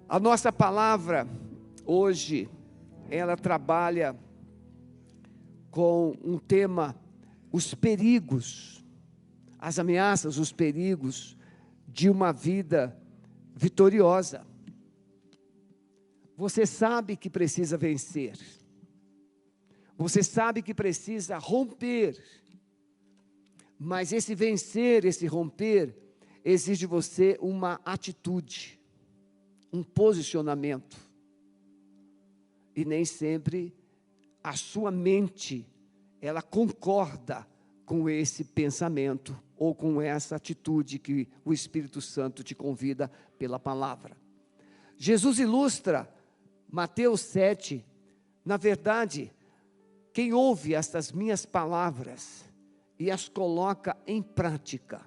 A nossa palavra hoje, ela trabalha com um tema, os perigos, as ameaças, os perigos de uma vida vitoriosa. Você sabe que precisa vencer, você sabe que precisa romper, mas esse vencer, esse romper, exige de você uma atitude, um posicionamento, e nem sempre a sua mente, ela concorda com esse pensamento, ou com essa atitude que o Espírito Santo te convida pela palavra. Jesus ilustra, Mateus 7, na verdade, quem ouve estas minhas palavras e as coloca em prática,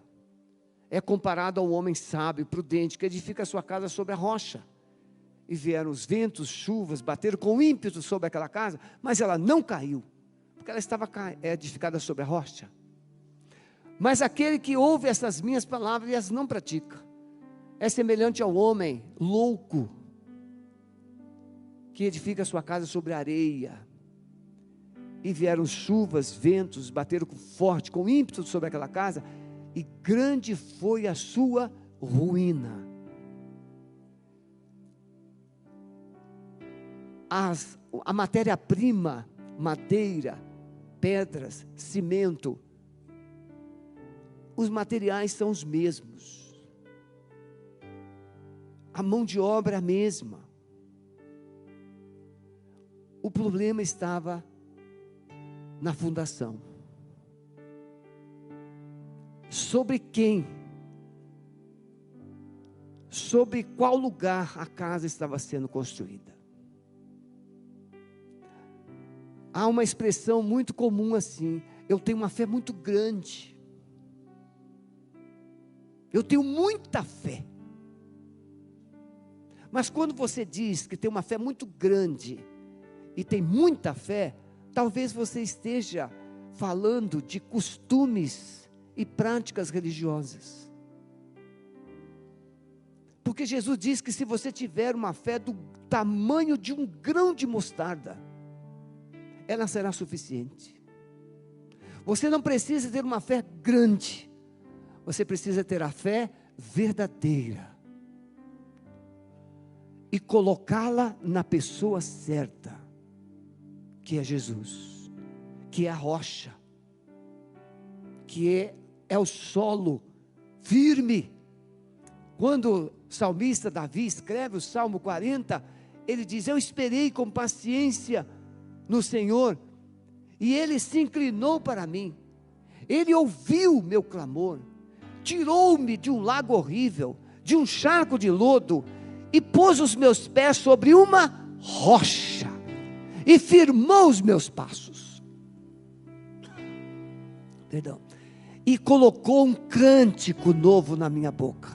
é comparado ao homem sábio, prudente, que edifica a sua casa sobre a rocha. E vieram os ventos, chuvas, bateram com ímpeto sobre aquela casa, mas ela não caiu, porque ela estava edificada sobre a rocha. Mas aquele que ouve essas minhas palavras e as não pratica, é semelhante ao homem louco, que edifica a sua casa sobre a areia. E vieram chuvas, ventos, bateram forte, com ímpeto sobre aquela casa, e grande foi a sua ruína. A matéria-prima, madeira, pedras, cimento, os materiais são os mesmos, a mão de obra é a mesma. O problema estava na fundação. Sobre quem, sobre qual lugar a casa estava sendo construída. Há uma expressão muito comum assim: eu tenho uma fé muito grande, eu tenho muita fé. Mas quando você diz que tem uma fé muito grande e tem muita fé, talvez você esteja falando de costumes e práticas religiosas. Porque Jesus diz que se você tiver uma fé do tamanho de um grão de mostarda, ela será suficiente. Você não precisa ter uma fé grande, você precisa ter a fé verdadeira e colocá-la na pessoa certa, que é Jesus, que é a rocha, que é o solo firme. Quando o salmista Davi escreve o Salmo 40, ele diz: eu esperei com paciência no Senhor, e Ele se inclinou para mim, Ele ouviu meu clamor, tirou-me de um lago horrível, de um charco de lodo, e pôs os meus pés sobre uma rocha, e firmou os meus passos, e colocou um cântico novo na minha boca,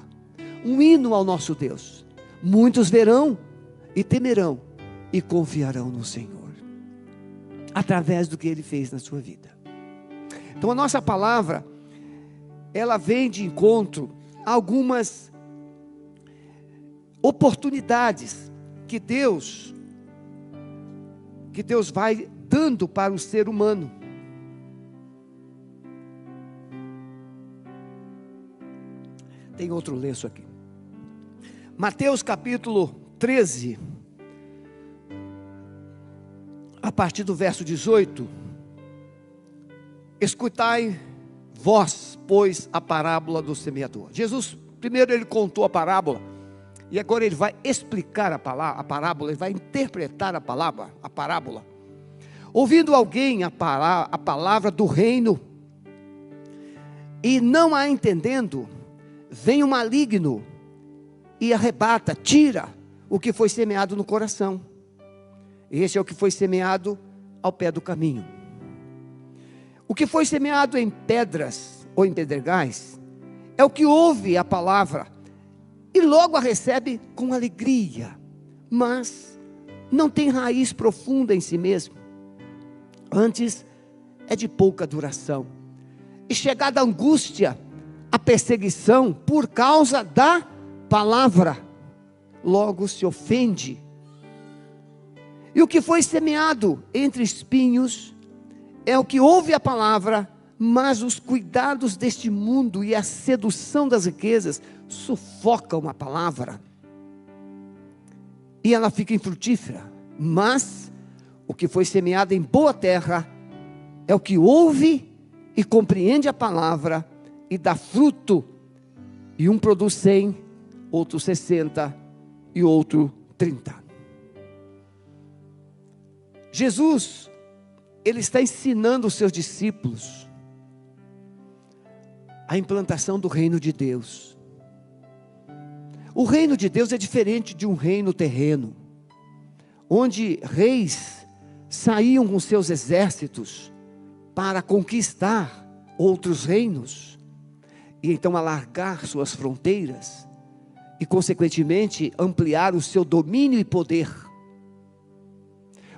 um hino ao nosso Deus. Muitos verão e temerão, e confiarão no Senhor, através do que Ele fez na sua vida. Então a nossa palavra, ela vem de encontro a algumas oportunidades que Deus vai dando para o ser humano. Tem outro lenço aqui. Mateus capítulo 13, a partir do verso 18. Escutai vós, pois, a parábola do semeador. Jesus, primeiro ele contou a parábola, e agora ele vai explicar a parábola, ele vai interpretar a parábola. Ouvindo alguém a palavra do reino, e não a entendendo, vem o maligno, e arrebata, tira o que foi semeado no coração. Esse é o que foi semeado ao pé do caminho. O que foi semeado em pedras ou em pedregais é o que ouve a palavra e logo a recebe com alegria, mas não tem raiz profunda em si mesmo. Antes é de pouca duração, e chegada a angústia, a perseguição por causa da palavra, logo se ofende. E o que foi semeado entre espinhos é o que ouve a palavra, mas os cuidados deste mundo e a sedução das riquezas sufocam a palavra, e ela fica infrutífera. Mas o que foi semeado em boa terra é o que ouve e compreende a palavra e dá fruto, e um produz 100, outro 60 e outro 30. Jesus, ele está ensinando os seus discípulos a implantação do reino de Deus. O reino de Deus é diferente de um reino terreno, onde reis saíam com seus exércitos para conquistar outros reinos, e então alargar suas fronteiras, e consequentemente ampliar o seu domínio e poder.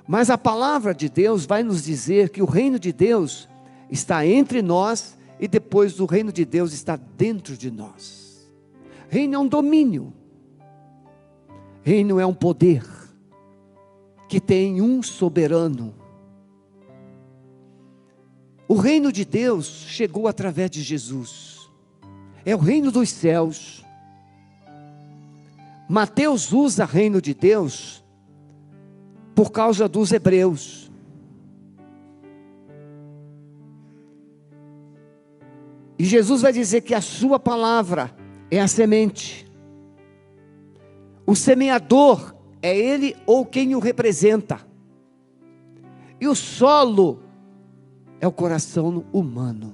Mas a palavra de Deus vai nos dizer que o reino de Deus está entre nós, e depois o reino de Deus está dentro de nós. Reino é um domínio, reino é um poder, que tem um soberano. O reino de Deus chegou através de Jesus, é o reino dos céus. Mateus usa reino de Deus por causa dos hebreus. E Jesus vai dizer que a sua palavra é a semente. O semeador é ele ou quem o representa. E o solo é o coração humano.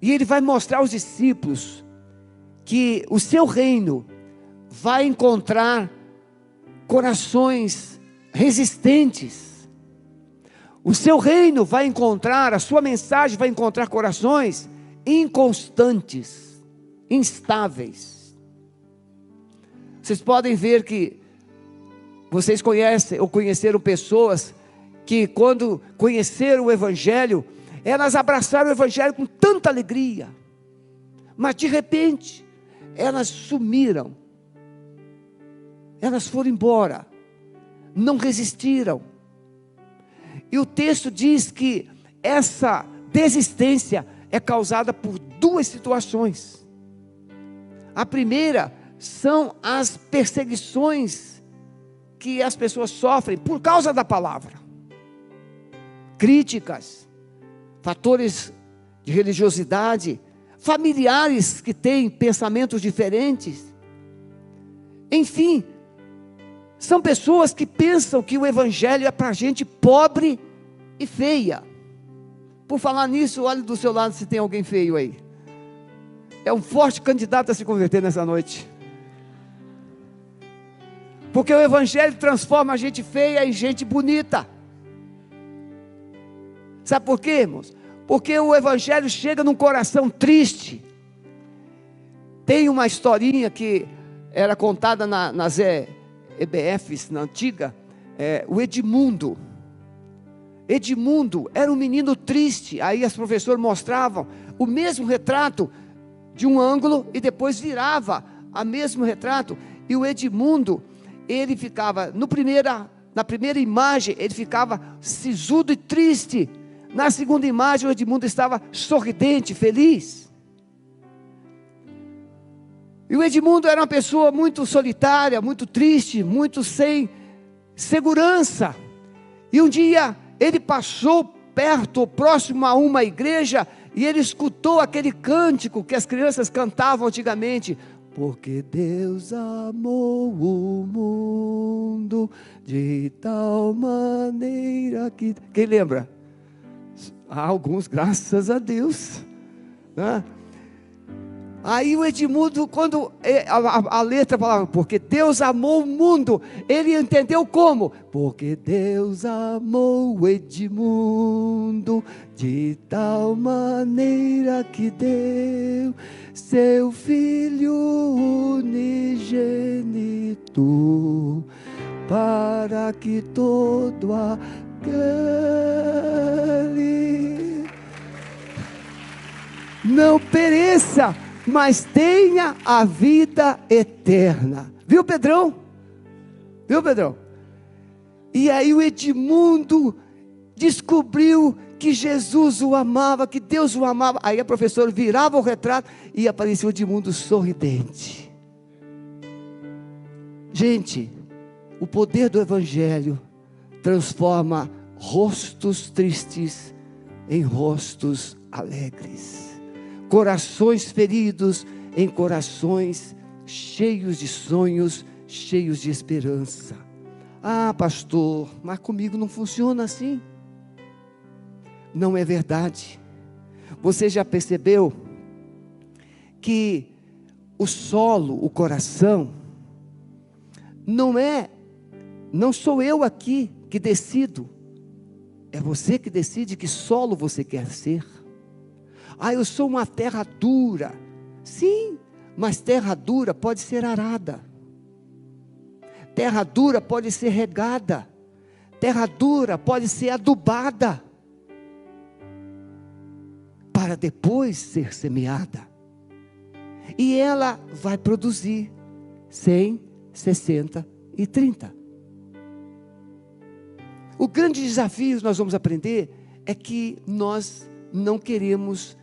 E ele vai mostrar aos discípulos que o seu reino vai encontrar corações resistentes. O seu reino vai encontrar, a sua mensagem vai encontrar corações inconstantes, instáveis. Vocês podem ver que vocês conhecem ou conheceram pessoas que, quando conheceram o Evangelho, elas abraçaram o Evangelho com tanta alegria, mas de repente elas sumiram, elas foram embora, não resistiram. E o texto diz que essa desistência é causada por duas situações. A primeira são as perseguições que as pessoas sofrem por causa da palavra, críticas, fatores de religiosidade, familiares que têm pensamentos diferentes. Enfim, são pessoas que pensam que o Evangelho é para gente pobre e feia. Por falar nisso, olhe do seu lado se tem alguém feio aí. É um forte candidato a se converter nessa noite. Porque o Evangelho transforma a gente feia em gente bonita. Sabe por quê, irmãos? Porque o Evangelho chega num coração triste. Tem uma historinha que era contada nas EBFs, na antiga, o Edmundo. Edmundo era um menino triste. Aí as professoras mostravam o mesmo retrato de um ângulo e depois virava o mesmo retrato. E o Edmundo, ele ficava, na primeira imagem, ele ficava sisudo e triste. Na segunda imagem, o Edmundo estava sorridente, feliz. E o Edmundo era uma pessoa muito solitária, muito triste, muito sem segurança. E um dia, ele passou perto, próximo a uma igreja, e ele escutou aquele cântico que as crianças cantavam antigamente. Porque Deus amou o mundo de tal maneira que... Quem lembra? Há alguns, graças a Deus, né? Aí o Edmundo, quando a letra falava, porque Deus amou o mundo, ele entendeu como? Porque Deus amou o Edmundo de tal maneira que deu seu Filho unigênito, para que todo aquele não pereça, mas tenha a vida eterna. Viu, Pedrão? Viu, Pedrão? E aí o Edmundo descobriu que Jesus o amava, que Deus o amava. Aí a professora virava o retrato e apareceu o Edmundo sorridente. Gente, o poder do Evangelho transforma rostos tristes em rostos alegres, corações feridos em corações cheios de sonhos, cheios de esperança. Ah, pastor, mas comigo não funciona assim. Não é verdade. Você já percebeu que o solo, o coração, não sou eu aqui que decido, é você que decide que solo você quer ser. Ah, eu sou uma terra dura. Sim, mas terra dura pode ser arada, terra dura pode ser regada, terra dura pode ser adubada, para depois ser semeada, e ela vai produzir 100, 60 e 30. O grande desafio que nós vamos aprender é que nós não queremos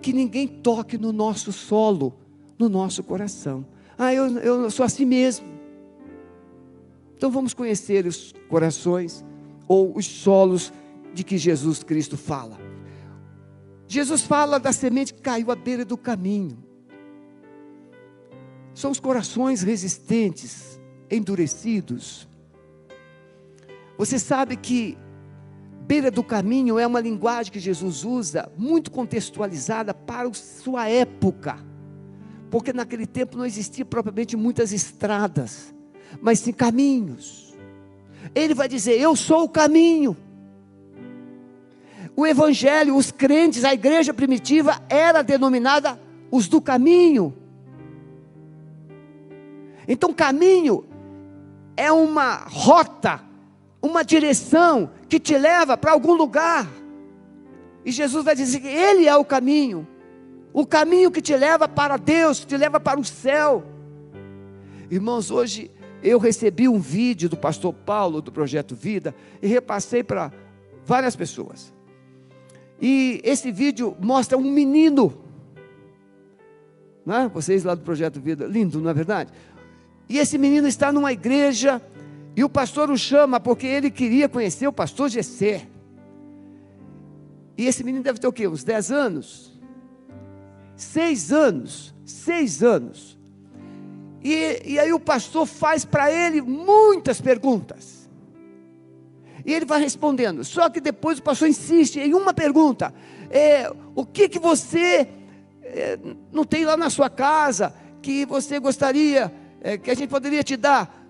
que ninguém toque no nosso solo, no nosso coração. Ah, eu sou assim mesmo. Então vamos conhecer os corações ou os solos de que Jesus Cristo fala. Jesus fala da semente que caiu à beira do caminho. São os corações resistentes, endurecidos. Você sabe que beira do caminho é uma linguagem que Jesus usa, muito contextualizada para a sua época, porque naquele tempo não existia propriamente muitas estradas, mas sim caminhos. Ele vai dizer: eu sou o caminho. O evangelho, os crentes, a igreja primitiva era denominada os do caminho. Então caminho é uma rota, uma direção que te leva para algum lugar. E Jesus vai dizer que Ele é o caminho que te leva para Deus, que te leva para o céu. Irmãos, hoje eu recebi um vídeo do pastor Paulo, do Projeto Vida, e repassei para várias pessoas. E esse vídeo mostra um menino, né? Vocês lá do Projeto Vida, lindo, não é verdade? E esse menino está numa igreja, e o pastor o chama, porque ele queria conhecer o pastor Gessé. E esse menino deve ter o quê? Uns 10 anos? 6 anos. 6 anos. E aí o pastor faz para ele muitas perguntas. E ele vai respondendo. Só que depois o pastor insiste em uma pergunta. O que você não tem lá na sua casa, que você gostaria, que a gente poderia te dar?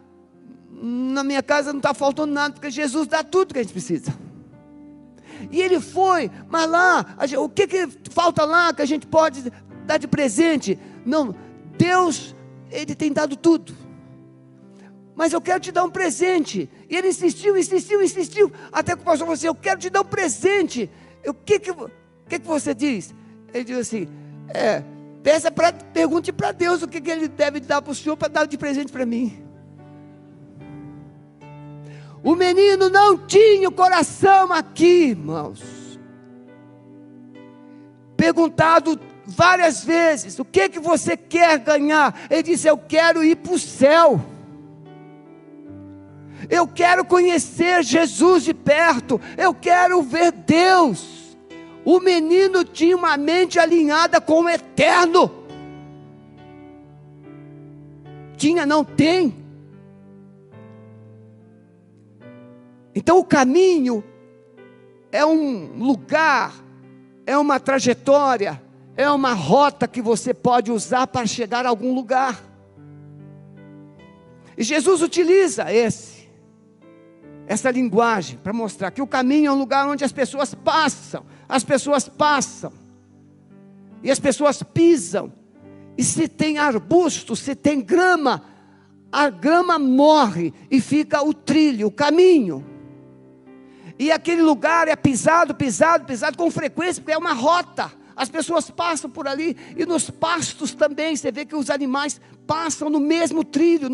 Na minha casa não está faltando nada, porque Jesus dá tudo que a gente precisa. E ele foi, mas lá, o que falta lá que a gente pode dar de presente? Não, Deus, Ele tem dado tudo. Mas eu quero te dar um presente. E ele insistiu, até que o pastor falou assim: eu quero te dar um presente. O que você diz? Ele diz assim: pergunte para Deus o que Ele deve dar para o senhor para dar de presente para mim. O menino não tinha o coração aqui, irmãos. Perguntado várias vezes: o que você quer ganhar? Ele disse: eu quero ir para o céu. Eu quero conhecer Jesus de perto. Eu quero ver Deus. O menino tinha uma mente alinhada com o eterno. Tinha, não tem. Então o caminho é um lugar, é uma trajetória, é uma rota que você pode usar para chegar a algum lugar. E Jesus utiliza essa linguagem para mostrar que o caminho é um lugar onde as pessoas passam, e as pessoas pisam, e se tem arbusto, se tem grama, a grama morre e fica o trilho, o caminho. E aquele lugar é pisado com frequência, porque é uma rota. As pessoas passam por ali, e nos pastos também, você vê que os animais passam no mesmo trilho,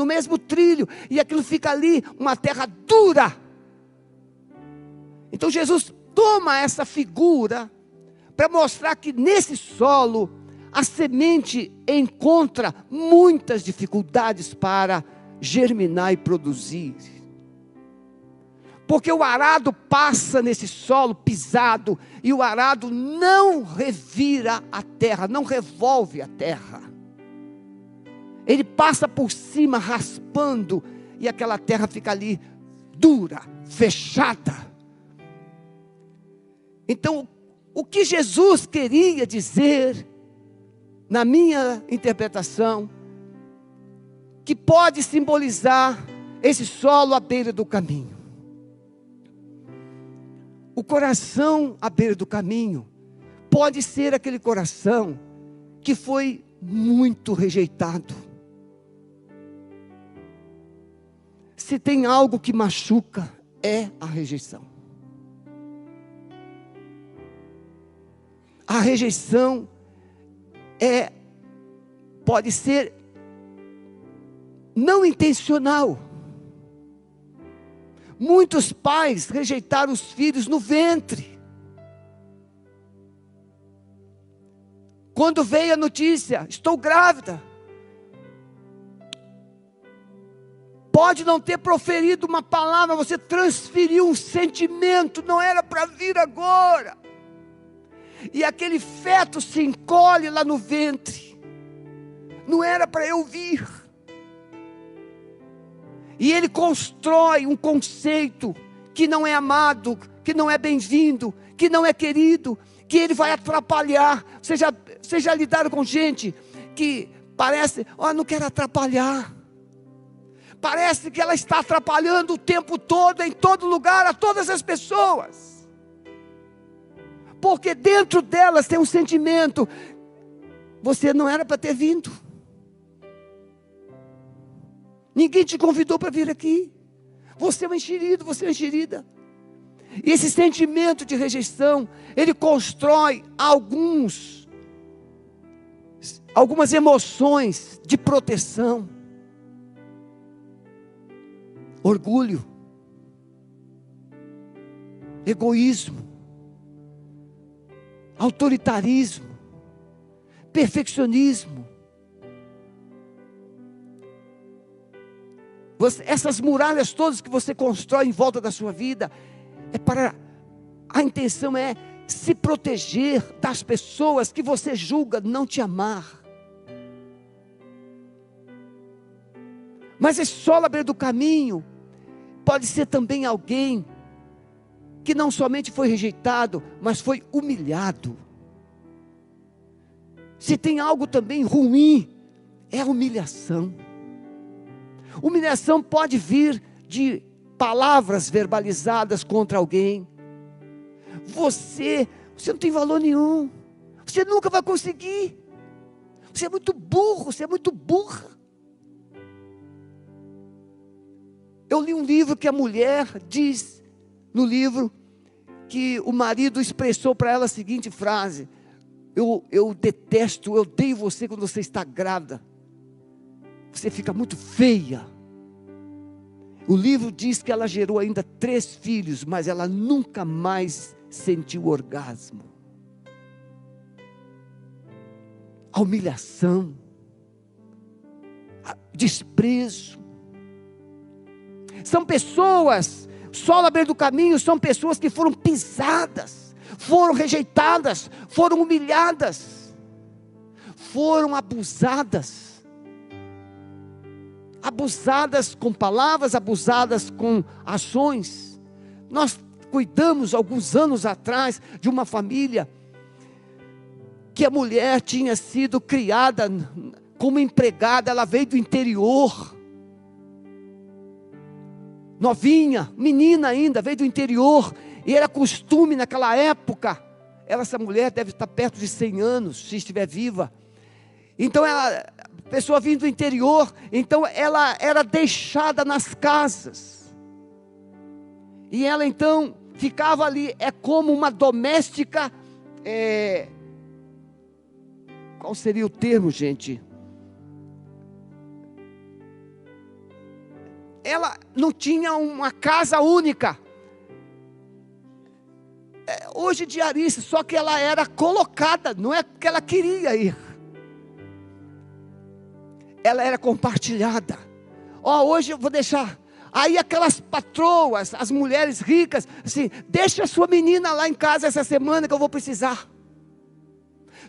e aquilo fica ali, uma terra dura. Então Jesus toma essa figura, para mostrar que nesse solo, a semente encontra muitas dificuldades para germinar e produzir. Porque o arado passa nesse solo pisado, e o arado não revira a terra, não revolve a terra. Ele passa por cima raspando, e aquela terra fica ali dura, fechada. Então, o que Jesus queria dizer, na minha interpretação, que pode simbolizar esse solo à beira do caminho. O coração à beira do caminho pode ser aquele coração que foi muito rejeitado. Se tem algo que machuca, é a rejeição. A rejeição pode ser não intencional. Muitos pais rejeitaram os filhos no ventre. Quando veio a notícia, estou grávida. Pode não ter proferido uma palavra, você transferiu um sentimento, não era para vir agora. E aquele feto se encolhe lá no ventre. Não era para eu vir. E ele constrói um conceito que não é amado, que não é bem-vindo, que não é querido, que ele vai atrapalhar. Vocês já lidaram com gente que parece, não quero atrapalhar. Parece que ela está atrapalhando o tempo todo, em todo lugar, a todas as pessoas. Porque dentro delas tem um sentimento, você não era para ter vindo. Ninguém te convidou para vir aqui. Você é um enxerido, você é uma enxerida. E esse sentimento de rejeição, ele constrói algumas emoções de proteção. Orgulho, egoísmo, autoritarismo, perfeccionismo. Essas muralhas todas que você constrói em volta da sua vida, a intenção é se proteger das pessoas que você julga não te amar. Mas esse solo à beira do caminho pode ser também alguém que não somente foi rejeitado, mas foi humilhado. Se tem algo também ruim, é a humilhação. Humilhação pode vir de palavras verbalizadas contra alguém. Você não tem valor nenhum. Você nunca vai conseguir. Você é muito burro, você é muito burra. Eu li um livro que a mulher diz, no livro, que o marido expressou para ela a seguinte frase: eu detesto, eu odeio você quando você está grávida. Você fica muito feia. O livro diz que ela gerou ainda 3 filhos, mas ela nunca mais sentiu orgasmo. A humilhação, desprezo. São pessoas, solo à beira do caminho, são pessoas que foram pisadas, foram rejeitadas, foram humilhadas, foram abusadas. Abusadas com palavras, abusadas com ações. Nós cuidamos alguns anos atrás de uma família que a mulher tinha sido criada como empregada, ela veio do interior, novinha, menina ainda, veio do interior, e era costume naquela época, essa mulher deve estar perto de 100 anos, se estiver viva. Então a pessoa vindo do interior, então ela era deixada nas casas, e ela então ficava ali, como uma doméstica qual seria o termo, gente? Ela não tinha uma casa única. Hoje diarista, só que ela era colocada, não é que ela queria ir. Ela era compartilhada. Hoje eu vou deixar. Aí aquelas patroas, as mulheres ricas, assim, deixa a sua menina lá em casa essa semana que eu vou precisar.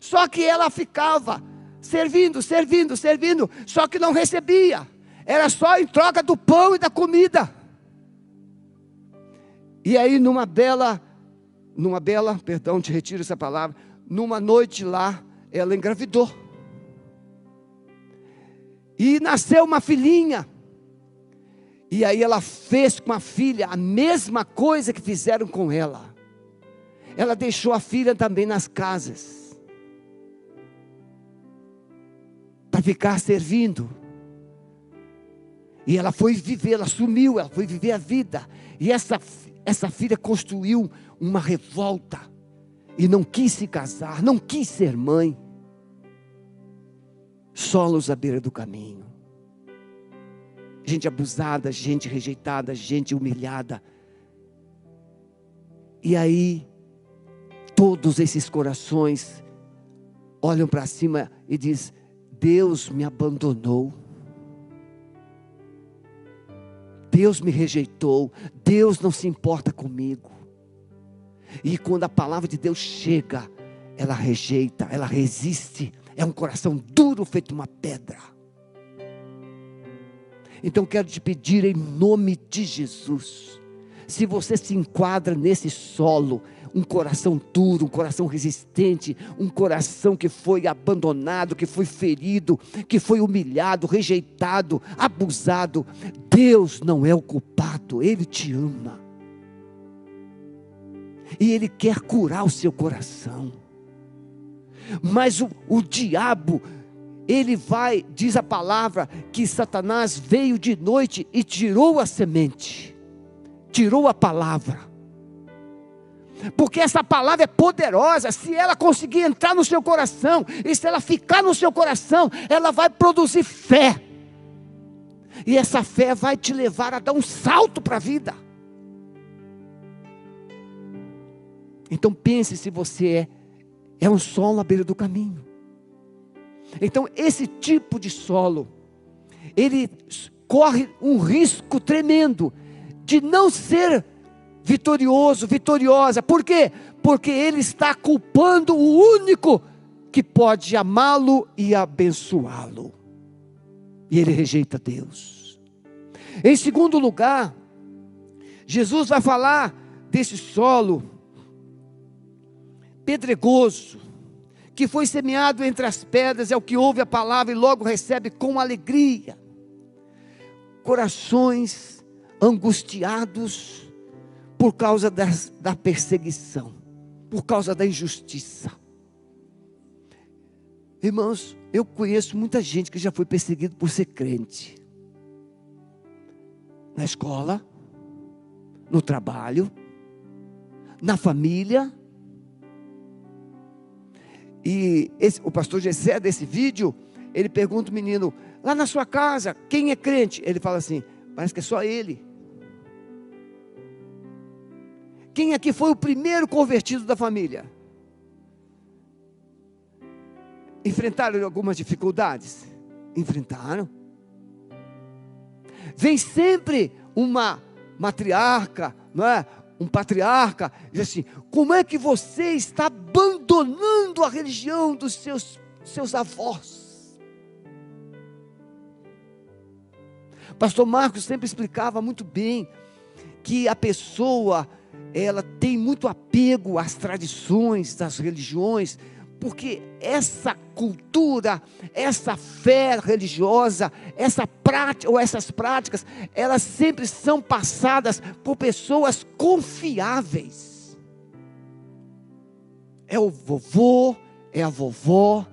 Só que ela ficava servindo, só que não recebia. Era só em troca do pão e da comida. E aí numa noite lá, ela engravidou. E nasceu uma filhinha. E aí ela fez com a filha a mesma coisa que fizeram com ela. Ela deixou a filha também nas casas, para ficar servindo. E ela foi viver, ela sumiu, ela foi viver a vida. E essa filha construiu uma revolta. E não quis se casar, não quis ser mãe. Solos à beira do caminho. Gente abusada, gente rejeitada, gente humilhada. E aí, todos esses corações olham para cima e dizem: Deus me abandonou. Deus me rejeitou. Deus não se importa comigo. E quando a palavra de Deus chega, ela rejeita, ela resiste. É um coração duro feito uma pedra. Então quero te pedir em nome de Jesus, se você se enquadra nesse solo, um coração duro, um coração resistente, um coração que foi abandonado, que foi ferido, que foi humilhado, rejeitado, abusado, Deus não é o culpado, Ele te ama. E Ele quer curar o seu coração. Mas o diabo, ele vai, diz a palavra, que Satanás veio de noite e tirou a semente, tirou a palavra, porque essa palavra é poderosa. Se ela conseguir entrar no seu coração, e se ela ficar no seu coração, ela vai produzir fé, e essa fé vai te levar a dar um salto para a vida. Então pense se você é um solo à beira do caminho. Então esse tipo de solo, ele corre um risco tremendo de não ser vitorioso, vitoriosa. Por quê? Porque ele está culpando o único que pode amá-lo e abençoá-lo. E ele rejeita Deus. Em segundo lugar, Jesus vai falar desse solo pedregoso, que foi semeado entre as pedras, é o que ouve a palavra e logo recebe com alegria. Corações angustiados por causa da perseguição, por causa da injustiça. Irmãos, eu conheço muita gente que já foi perseguido por ser crente. Na escola, no trabalho, na família. E o pastor Gessé, desse vídeo, ele pergunta o menino: lá na sua casa, quem é crente? Ele fala assim: parece que é só ele. Quem aqui foi o primeiro convertido da família? Enfrentaram algumas dificuldades? Enfrentaram. Vem sempre uma matriarca, não é? Um patriarca, diz assim: como é que você está abandonando a religião dos seus avós? Pastor Marcos sempre explicava muito bem que a pessoa, ela tem muito apego às tradições das religiões, porque essa cultura, essa fé religiosa, essa prática, ou essas práticas, elas sempre são passadas por pessoas confiáveis. É o vovô, é a vovó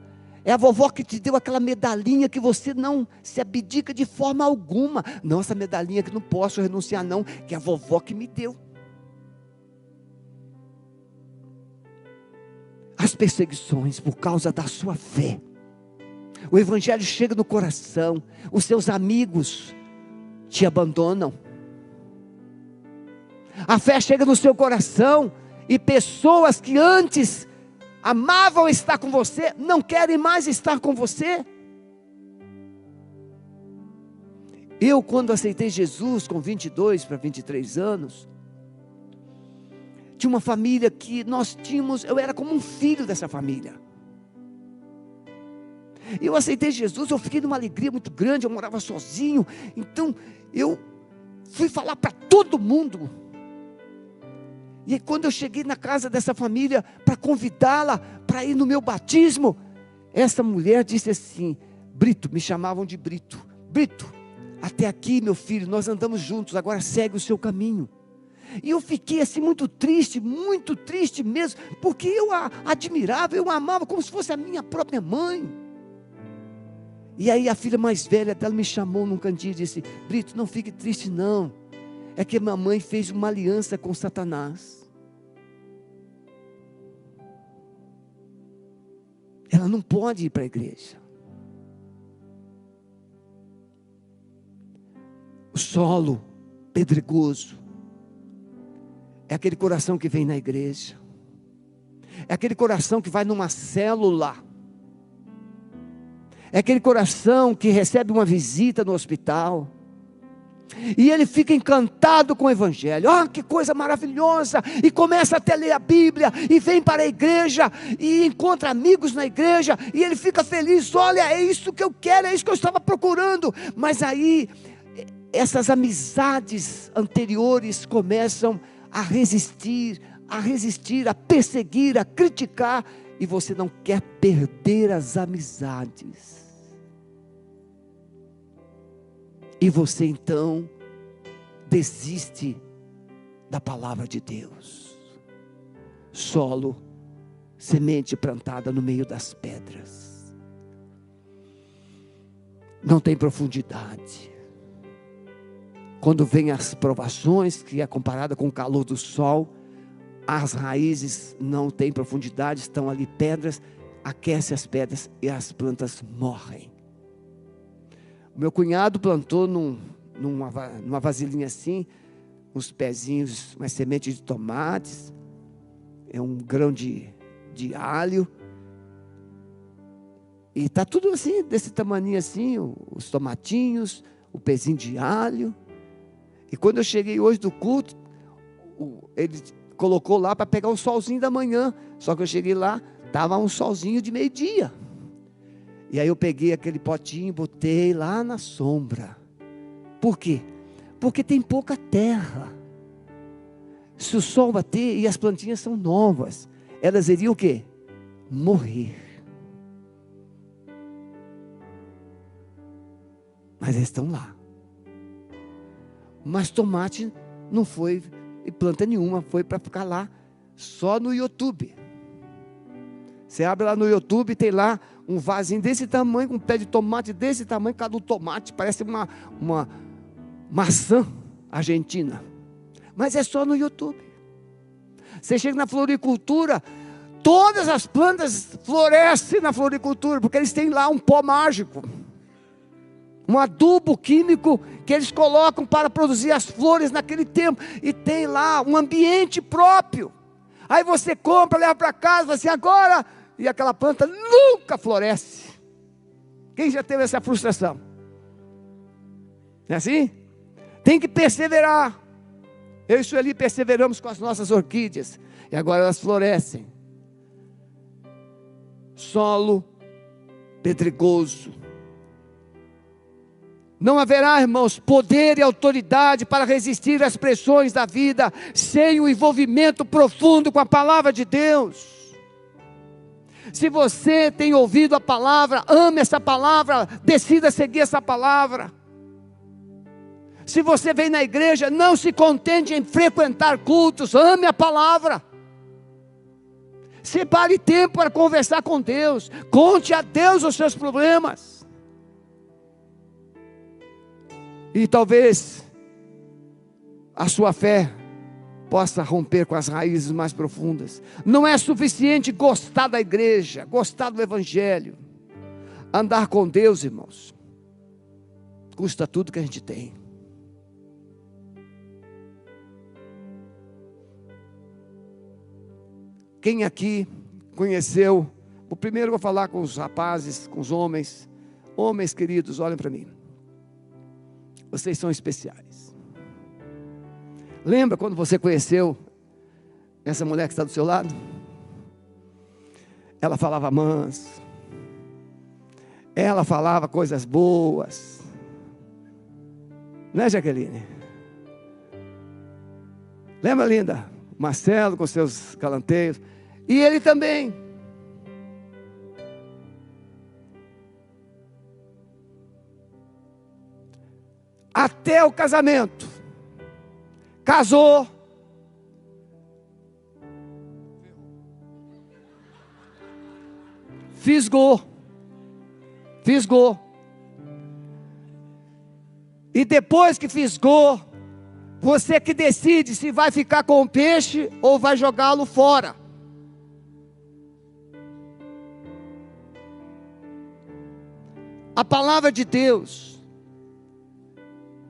que te deu aquela medalhinha que você não se abdica de forma alguma. Não, essa medalhinha que não posso renunciar não, que é a vovó que me deu. As perseguições por causa da sua fé. O Evangelho chega no coração, os seus amigos te abandonam. A fé chega no seu coração e pessoas que antes amavam estar com você, não querem mais estar com você. Eu, quando aceitei Jesus com 22 para 23 anos, tinha uma família que eu era como um filho dessa família. Eu aceitei Jesus, eu fiquei numa alegria muito grande, eu morava sozinho, então eu fui falar para todo mundo. E aí, quando eu cheguei na casa dessa família para convidá-la para ir no meu batismo, essa mulher disse assim: Brito, me chamavam de Brito, Brito, até aqui, meu filho, nós andamos juntos, agora segue o seu caminho. E eu fiquei assim muito triste mesmo, porque eu a admirava, eu a amava como se fosse a minha própria mãe. E aí a filha mais velha dela me chamou num cantinho e disse: Brito, não fique triste não, é que a minha mãe fez uma aliança com Satanás. Ela não pode ir para a igreja. O solo pedregoso é aquele coração que vem na igreja, é aquele coração que vai numa célula, é aquele coração que recebe uma visita no hospital, e ele fica encantado com o Evangelho. Que coisa maravilhosa! E começa até a ler a Bíblia, e vem para a igreja, e encontra amigos na igreja, e ele fica feliz. Olha, é isso que eu quero, é isso que eu estava procurando. Mas aí, essas amizades anteriores começam a resistir, a perseguir, a criticar, e você não quer perder as amizades. E você então desiste da palavra de Deus. Solo, semente plantada no meio das pedras. Não tem profundidade. Quando vem as provações, que é comparada com o calor do sol, as raízes não têm profundidade, estão ali pedras, aquece as pedras e as plantas morrem. O meu cunhado plantou numa vasilhinha assim, uns pezinhos, umas sementes de tomates, um grão de alho, e está tudo assim, desse tamaninho assim, os tomatinhos, o pezinho de alho. E quando eu cheguei hoje do culto, ele colocou lá para pegar o solzinho da manhã, só que eu cheguei lá, estava um solzinho de meio-dia. E aí eu peguei aquele potinho, botei lá na sombra. Por quê? Porque tem pouca terra. Se o sol bater e as plantinhas são novas, elas iriam o quê? Morrer. Mas eles estão lá. Mas tomate não foi, e planta nenhuma, foi para ficar lá, só no YouTube. Você abre lá no YouTube, tem lá um vasinho desse tamanho, com um pé de tomate desse tamanho, cada tomate parece uma maçã argentina. Mas é só no YouTube. Você chega na floricultura, todas as plantas florescem na floricultura, porque eles têm lá um pó mágico, um adubo químico que eles colocam para produzir as flores naquele tempo, e tem lá um ambiente próprio. Aí você compra, leva para casa, fala assim, agora, e aquela planta nunca floresce. Quem já teve essa frustração? Não é assim? Tem que perseverar. Eu e Sueli perseveramos com as nossas orquídeas, e agora elas florescem. Solo pedregoso. Não haverá, irmãos, poder e autoridade para resistir às pressões da vida sem o envolvimento profundo com a palavra de Deus. Se você tem ouvido a palavra, ame essa palavra, decida seguir essa palavra. Se você vem na igreja, não se contente em frequentar cultos, ame a palavra. Separe tempo para conversar com Deus, conte a Deus os seus problemas. E talvez a sua fé possa romper com as raízes mais profundas. Não é suficiente gostar da igreja, gostar do evangelho. Andar com Deus, irmãos, custa tudo que a gente tem. Quem aqui conheceu? Primeiro eu vou falar com os rapazes, com os homens. Homens queridos, olhem para mim. Vocês são especiais. Lembra quando você conheceu essa mulher que está do seu lado? Ela falava manso. Ela falava coisas boas. Né, Jaqueline? Lembra, linda? Marcelo com seus galanteios. E ele também. Até o casamento. Casou. Fisgou. E depois que fisgou, você que decide se vai ficar com o peixe ou vai jogá-lo fora. A palavra de Deus,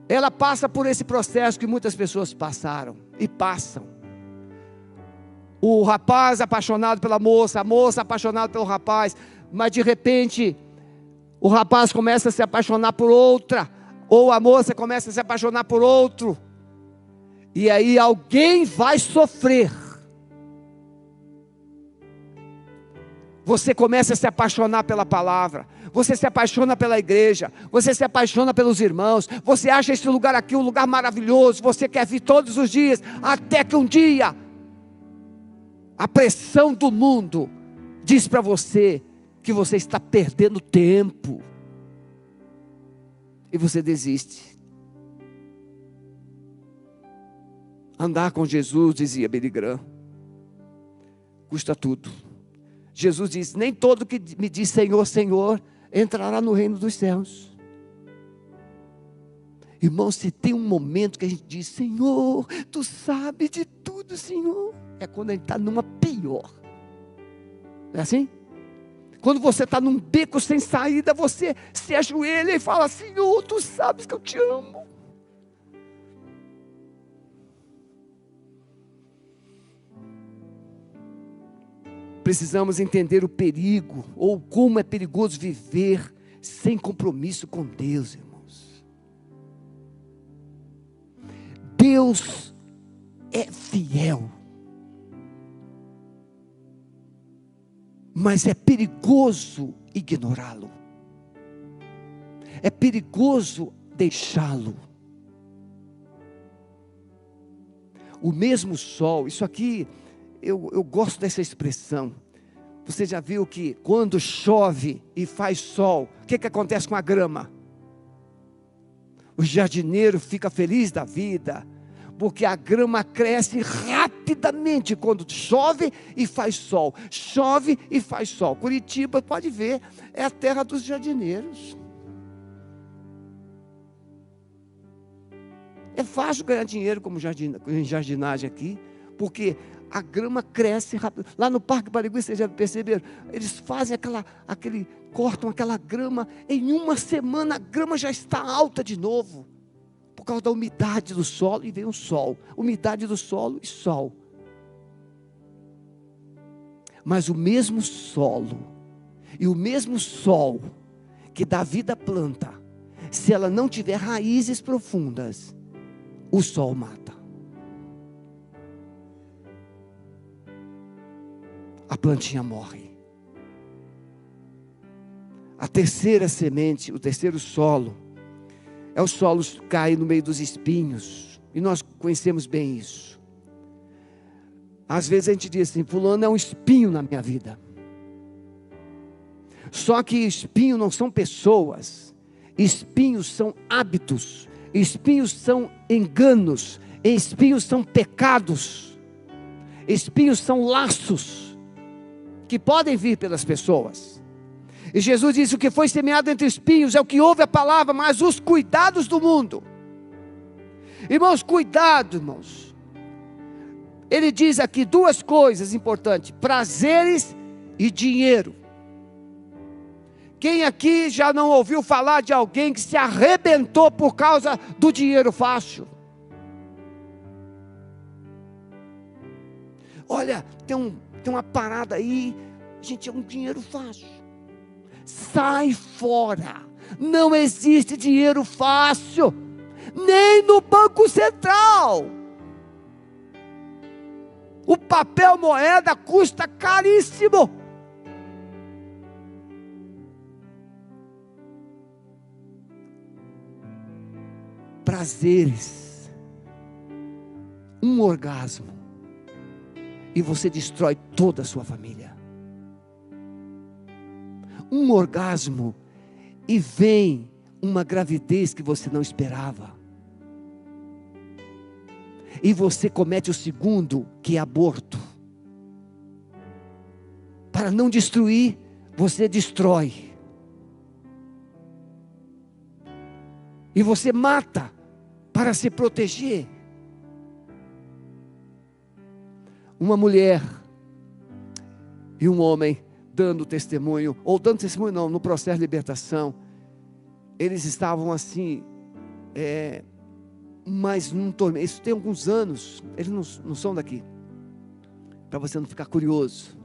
ela passa por esse processo que muitas pessoas passaram e passam. O rapaz apaixonado pela moça, a moça apaixonada pelo rapaz, mas de repente o rapaz começa a se apaixonar por outra, ou a moça começa a se apaixonar por outro, e aí alguém vai sofrer. Você começa a se apaixonar pela palavra, você se apaixona pela igreja, você se apaixona pelos irmãos, você acha esse lugar aqui um lugar maravilhoso, você quer vir todos os dias, até que um dia, a pressão do mundo diz para você que você está perdendo tempo, e você desiste. Andar com Jesus, dizia Billy Graham, custa tudo. Jesus diz: nem todo que me diz Senhor, Senhor, entrará no reino dos céus. Irmão, se tem um momento que a gente diz: Senhor, Tu sabes de tudo, Senhor, é quando a gente está numa pior. Não é assim? Quando você está num beco sem saída, você se ajoelha e fala: Senhor, Tu sabes que eu te amo. Precisamos entender o perigo, ou como é perigoso viver sem compromisso com Deus, irmãos. Deus é fiel, mas é perigoso ignorá-lo, é perigoso deixá-lo. O mesmo sol, isso aqui, eu gosto dessa expressão. Você já viu que quando chove e faz sol, o que acontece com a grama? O jardineiro fica feliz da vida, porque a grama cresce rapidamente quando chove e faz sol. Chove e faz sol. Curitiba, pode ver, é a terra dos jardineiros. É fácil ganhar dinheiro como jardinagem aqui, porque a grama cresce rápido. Lá no Parque Barigui, vocês já perceberam? Eles fazem cortam aquela grama. Em uma semana a grama já está alta de novo, por causa da umidade do solo, e vem o sol. Umidade do solo e sol. Mas o mesmo solo e o mesmo sol que dá vida à planta, se ela não tiver raízes profundas, o sol mata. A plantinha morre. A terceira semente, o terceiro solo, é o solo que cai no meio dos espinhos. E nós conhecemos bem isso. Às vezes a gente diz assim: fulano é um espinho na minha vida. Só que espinho não são pessoas. Espinhos são hábitos. Espinhos são enganos. Espinhos são pecados. Espinhos são laços que podem vir pelas pessoas. E Jesus disse: o que foi semeado entre espinhos é o que ouve a palavra, mas os cuidados do mundo. Irmãos, cuidado, irmãos. Ele diz aqui duas coisas importantes: prazeres e dinheiro. Quem aqui já não ouviu falar de alguém que se arrebentou por causa do dinheiro fácil? Olha, tem uma parada aí, gente, é um dinheiro fácil. Sai fora, não existe dinheiro fácil, nem no Banco Central. O papel moeda custa caríssimo. Prazeres, um orgasmo, e você destrói toda a sua família. Um orgasmo, e vem uma gravidez que você não esperava, e você comete o segundo, que é aborto. Para não destruir, você destrói, e você mata para se proteger. Uma mulher e um homem dando testemunho, ou dando testemunho não, no processo de libertação, eles estavam assim, mas num tormento. Isso tem alguns anos, eles não são daqui, para você não ficar curioso.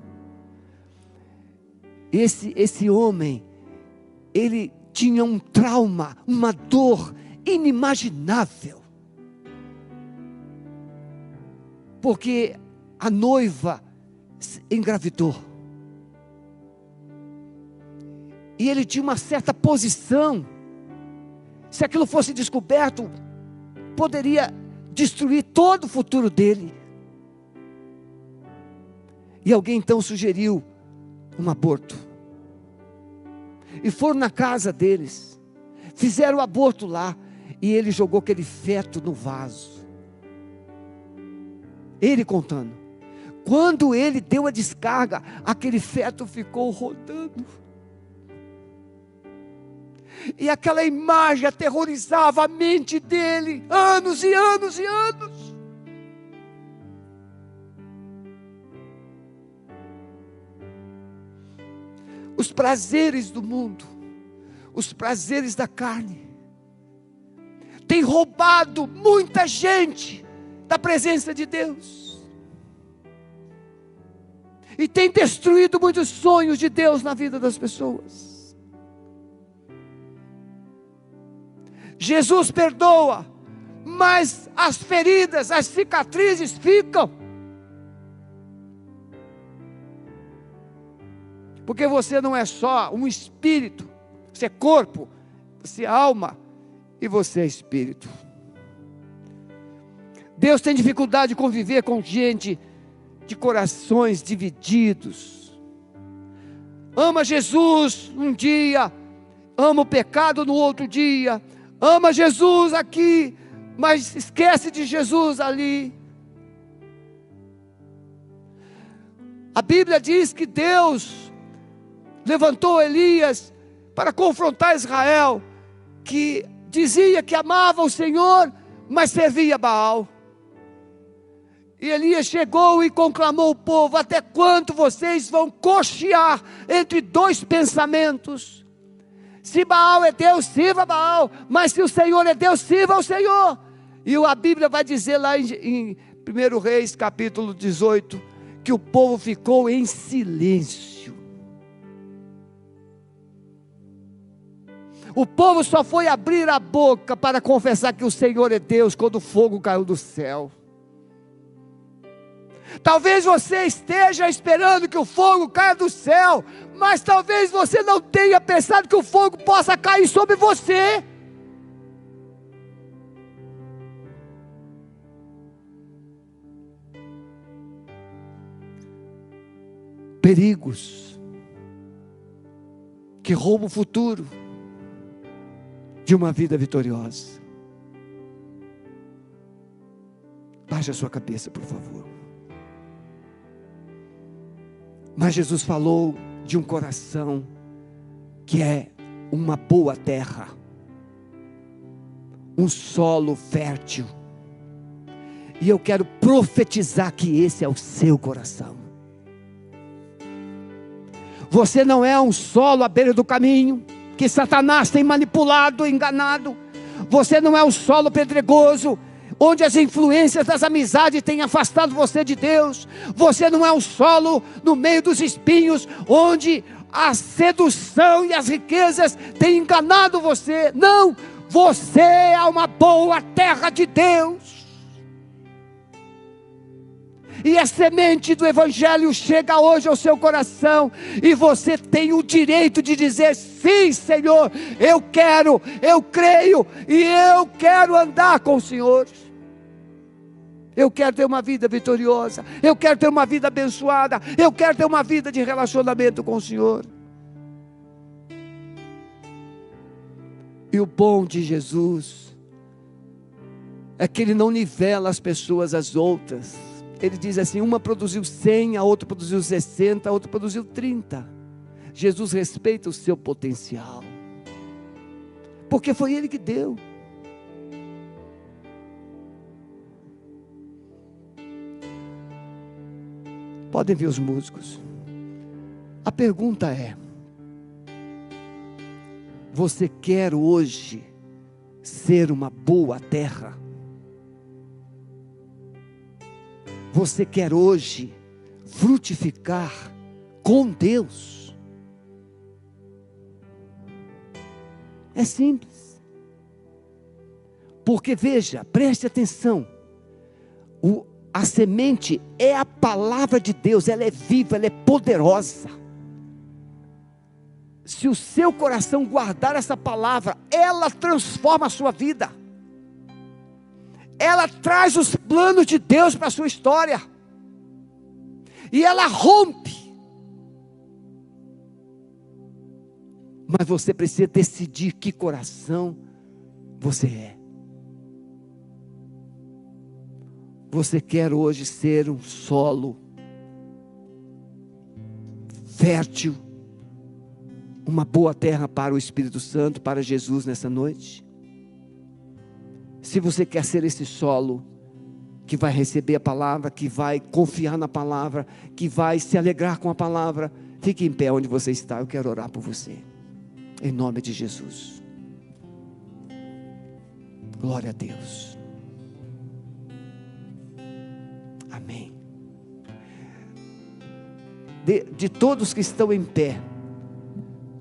Esse homem, ele tinha um trauma, uma dor inimaginável, porque a noiva engravidou, e ele tinha uma certa posição. Se aquilo fosse descoberto, poderia destruir todo o futuro dele. E alguém então sugeriu um aborto, e foram na casa deles, fizeram o aborto lá, e ele jogou aquele feto no vaso. Ele contando, quando ele deu a descarga, aquele feto ficou rodando, e aquela imagem aterrorizava a mente dele, anos e anos e anos. Os prazeres do mundo, os prazeres da carne, tem roubado muita gente da presença de Deus, e tem destruído muitos sonhos de Deus na vida das pessoas. Jesus perdoa, mas as feridas, as cicatrizes ficam, porque você não é só um espírito, você é corpo, você é alma, e você é espírito. Deus tem dificuldade de conviver com gente de corações divididos. Ama Jesus um dia, ama o pecado no outro dia, ama Jesus aqui, mas esquece de Jesus ali. A Bíblia diz que Deus levantou Elias para confrontar Israel, que dizia que amava o Senhor, mas servia Baal. E Elias chegou e conclamou o povo: até quando vocês vão cochear entre dois pensamentos? Se Baal é Deus, sirva Baal, mas se o Senhor é Deus, sirva o Senhor. E a Bíblia vai dizer lá em 1 Reis capítulo 18, que o povo ficou em silêncio. O povo só foi abrir a boca para confessar que o Senhor é Deus quando o fogo caiu do céu. Talvez você esteja esperando que o fogo caia do céu, mas talvez você não tenha pensado que o fogo possa cair sobre você. Perigos que roubam o futuro de uma vida vitoriosa. Baixe a sua cabeça, por favor. Mas Jesus falou de um coração que é uma boa terra, um solo fértil, e eu quero profetizar que esse é o seu coração. Você não é um solo à beira do caminho, que Satanás tem manipulado, enganado. Você não é um solo pedregoso, onde as influências das amizades têm afastado você de Deus. Você não é um solo no meio dos espinhos, onde a sedução e as riquezas têm enganado você. Não, você é uma boa terra de Deus. E a semente do Evangelho chega hoje ao seu coração, e você tem o direito de dizer: sim, Senhor, eu quero, eu creio, e eu quero andar com o Senhor. Eu quero ter uma vida vitoriosa, eu quero ter uma vida abençoada, eu quero ter uma vida de relacionamento com o Senhor. E o bom de Jesus é que Ele não nivela as pessoas às outras. Ele diz assim: uma produziu 100, a outra produziu 60, a outra produziu 30. Jesus respeita o seu potencial, porque foi Ele que deu. Podem vir os músicos. A pergunta é: você quer hoje ser uma boa terra? Você quer hoje frutificar com Deus? É simples. Porque veja, preste atenção. A semente é a palavra de Deus, ela é viva, ela é poderosa. Se o seu coração guardar essa palavra, ela transforma a sua vida. Ela traz os planos de Deus para a sua história. E ela rompe. Mas você precisa decidir que coração você é. Você quer hoje ser um solo fértil, uma boa terra para o Espírito Santo, para Jesus nessa noite? Se você quer ser esse solo que vai receber a palavra, que vai confiar na palavra, que vai se alegrar com a palavra, fique em pé onde você está. Eu quero orar por você, em nome de Jesus. Glória a Deus. Amém. De todos que estão em pé,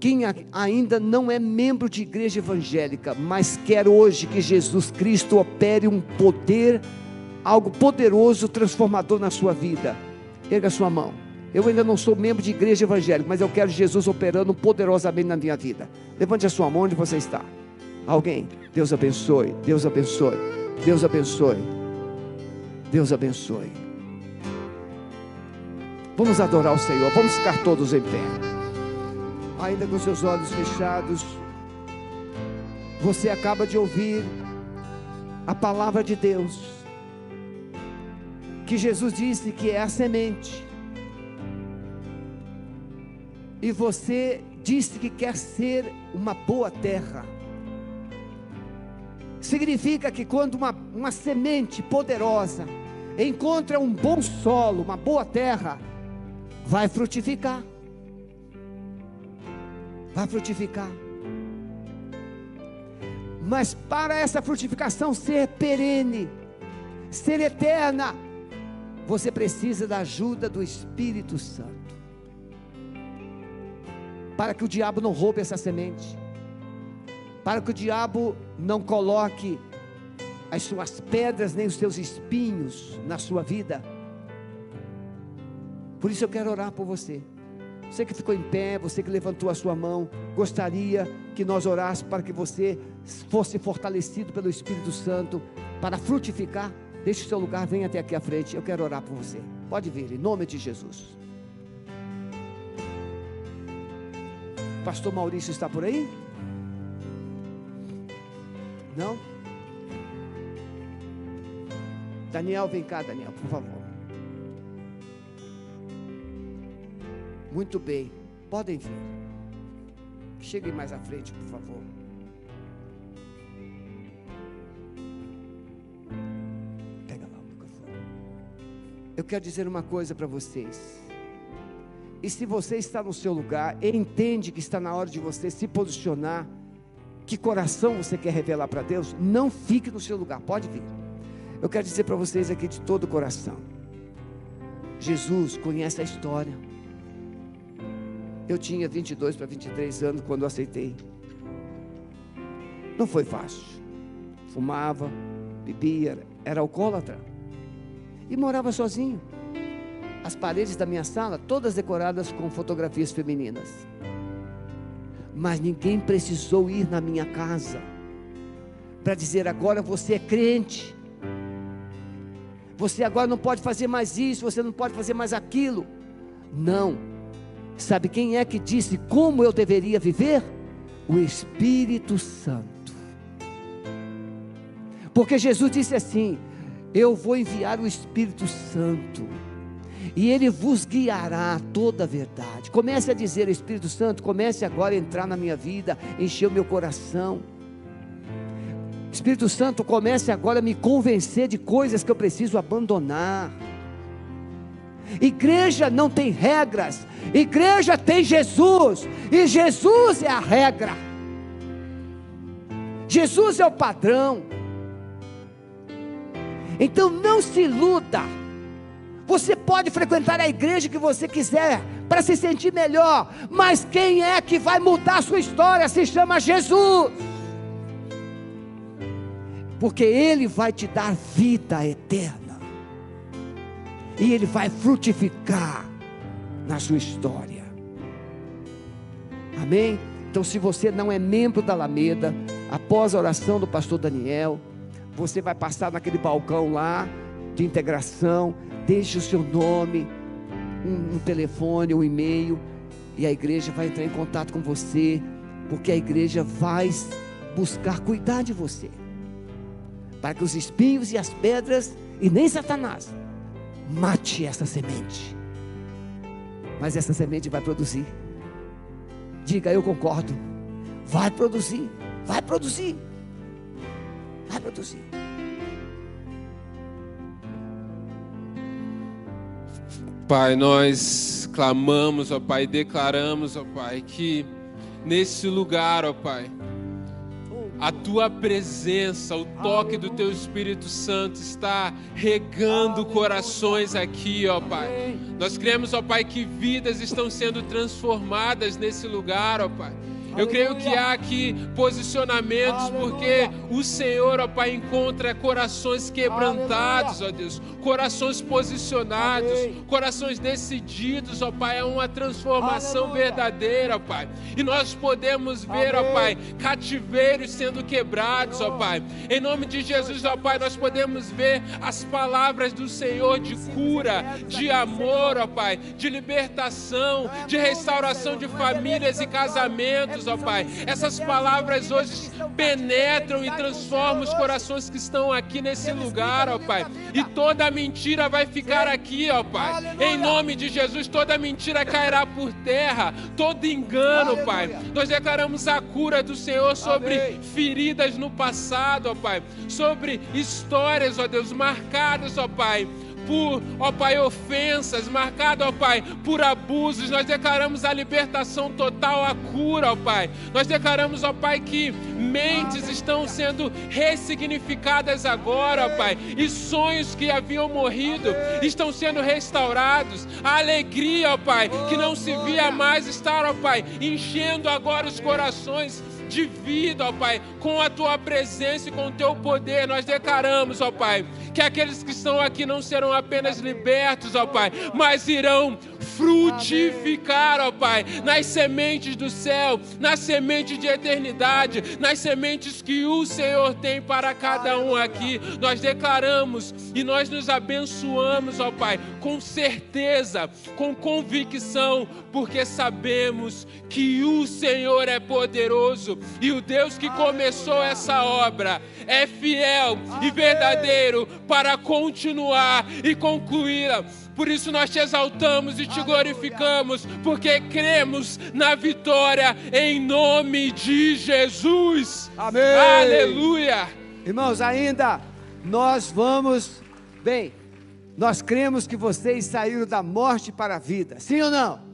quem ainda não é membro de igreja evangélica, mas quer hoje que Jesus Cristo opere um poder, algo poderoso, transformador na sua vida, erga sua mão. Eu ainda não sou membro de igreja evangélica, mas eu quero Jesus operando poderosamente na minha vida. Levante a sua mão onde você está. Alguém? Deus abençoe, Deus abençoe, Deus abençoe, Deus abençoe. Vamos adorar o Senhor, vamos ficar todos em pé. Ainda com seus olhos fechados, você acaba de ouvir a palavra de Deus, que Jesus disse que é a semente, e você disse que quer ser uma boa terra. Significa que quando uma semente poderosa encontra um bom solo, uma boa terra, vai frutificar. Vai frutificar. Mas para essa frutificação ser perene, ser eterna, você precisa da ajuda do Espírito Santo, para que o diabo não roube essa semente, para que o diabo não coloque as suas pedras nem os seus espinhos na sua vida. Por isso eu quero orar por você. Você que ficou em pé, você que levantou a sua mão, gostaria que nós orássemos para que você fosse fortalecido pelo Espírito Santo para frutificar. Deixe o seu lugar, venha até aqui à frente, eu quero orar por você. Pode vir, em nome de Jesus. Pastor Maurício está por aí? Não? Daniel, vem cá, Daniel, por favor. Muito bem, podem vir. Cheguem mais à frente, por favor. Pega lá o microfone. Eu quero dizer uma coisa para vocês. E se você está no seu lugar e entende que está na hora de você se posicionar, que coração você quer revelar para Deus, não fique no seu lugar, pode vir. Eu quero dizer para vocês aqui de todo o coração, Jesus conhece a história. Eu tinha 22 para 23 anos quando eu aceitei. Não foi fácil. Fumava, bebia, era alcoólatra. E morava sozinho. As paredes da minha sala, todas decoradas com fotografias femininas. Mas ninguém precisou ir na minha casa para dizer: agora você é crente. Você agora não pode fazer mais isso, você não pode fazer mais aquilo. Não. Sabe quem é que disse como eu deveria viver? O Espírito Santo. Porque Jesus disse assim: eu vou enviar o Espírito Santo e Ele vos guiará a toda a verdade. Comece a dizer: Espírito Santo, comece agora a entrar na minha vida, encher o meu coração. Espírito Santo, comece agora a me convencer de coisas que eu preciso abandonar. Igreja não tem regras, igreja tem Jesus, e Jesus é a regra, Jesus é o padrão. Então não se iluda. Você pode frequentar a igreja que você quiser para se sentir melhor, mas quem é que vai mudar a sua história? Se chama Jesus, porque Ele vai te dar vida eterna, e Ele vai frutificar na sua história. Amém? Então, se você não é membro da Alameda, após a oração do pastor Daniel, você vai passar naquele balcão lá de integração, deixe o seu nome, um telefone, um e-mail, e a igreja vai entrar em contato com você, porque a igreja vai buscar cuidar de você, para que os espinhos e as pedras, e nem Satanás, mate essa semente. Mas essa semente vai produzir. Diga: eu concordo. Vai produzir, vai produzir, vai produzir. Pai, nós clamamos, ó Pai, declaramos, ó Pai, que nesse lugar, ó Pai, a Tua presença, o toque do Teu Espírito Santo está regando corações aqui, ó Pai. Nós cremos, ó Pai, que vidas estão sendo transformadas nesse lugar, ó Pai. Eu creio que há aqui posicionamentos, porque o Senhor, ó Pai, encontra corações quebrantados, ó Deus, corações posicionados, corações decididos, ó Pai, é uma transformação verdadeira, ó Pai. E nós podemos ver, ó Pai, cativeiros sendo quebrados, ó Pai. Em nome de Jesus, ó Pai, nós podemos ver as palavras do Senhor de cura, de amor, ó Pai, de libertação, de restauração de famílias e casamentos, ó Pai. Essas palavras hoje penetram e transformam os corações que estão aqui nesse lugar, ó Pai. E toda mentira vai ficar aqui, ó Pai. Em nome de Jesus, toda mentira cairá por terra, todo engano, Pai. Nós declaramos a cura do Senhor sobre feridas no passado, ó Pai. Sobre histórias, ó Deus, marcadas, ó Pai, por, ó Pai, ofensas, marcado, ó Pai, por abusos. Nós declaramos a libertação total, a cura, ó Pai. Nós declaramos, ó Pai, que mentes estão sendo ressignificadas agora, ó Pai, e sonhos que haviam morrido estão sendo restaurados. A alegria, ó Pai, que não se via mais estar, ó Pai, enchendo agora os corações de vida, ó Pai, com a Tua presença e com o Teu poder. Nós declaramos, ó Pai, que aqueles que estão aqui não serão apenas libertos, ó Pai, mas irão frutificar, ó Pai, nas sementes do céu, nas sementes de eternidade, nas sementes que o Senhor tem para cada um aqui. Nós declaramos e nós nos abençoamos, ó Pai, com certeza, com convicção, porque sabemos que o Senhor é poderoso e o Deus que começou essa obra é fiel e verdadeiro para continuar e concluí-la. Por isso nós te exaltamos e te glorificamos, porque cremos na vitória em nome de Jesus. Amém. Aleluia. Irmãos, ainda nós vamos, bem, nós cremos que vocês saíram da morte para a vida, sim ou não?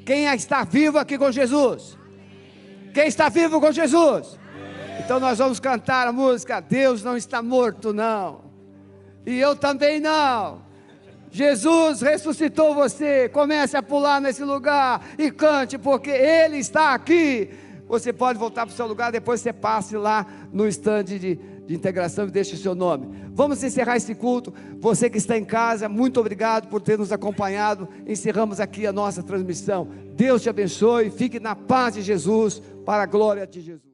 Quem está vivo aqui com Jesus? Quem está vivo com Jesus? Então nós vamos cantar a música Deus não está morto, não. E eu também não. Jesus ressuscitou você. Comece a pular nesse lugar e cante, porque Ele está aqui. Você pode voltar para o seu lugar, depois você passe lá no stand de integração e deixe o seu nome. Vamos encerrar esse culto. Você que está em casa, muito obrigado por ter nos acompanhado. Encerramos aqui a nossa transmissão. Deus te abençoe, fique na paz de Jesus, para a glória de Jesus.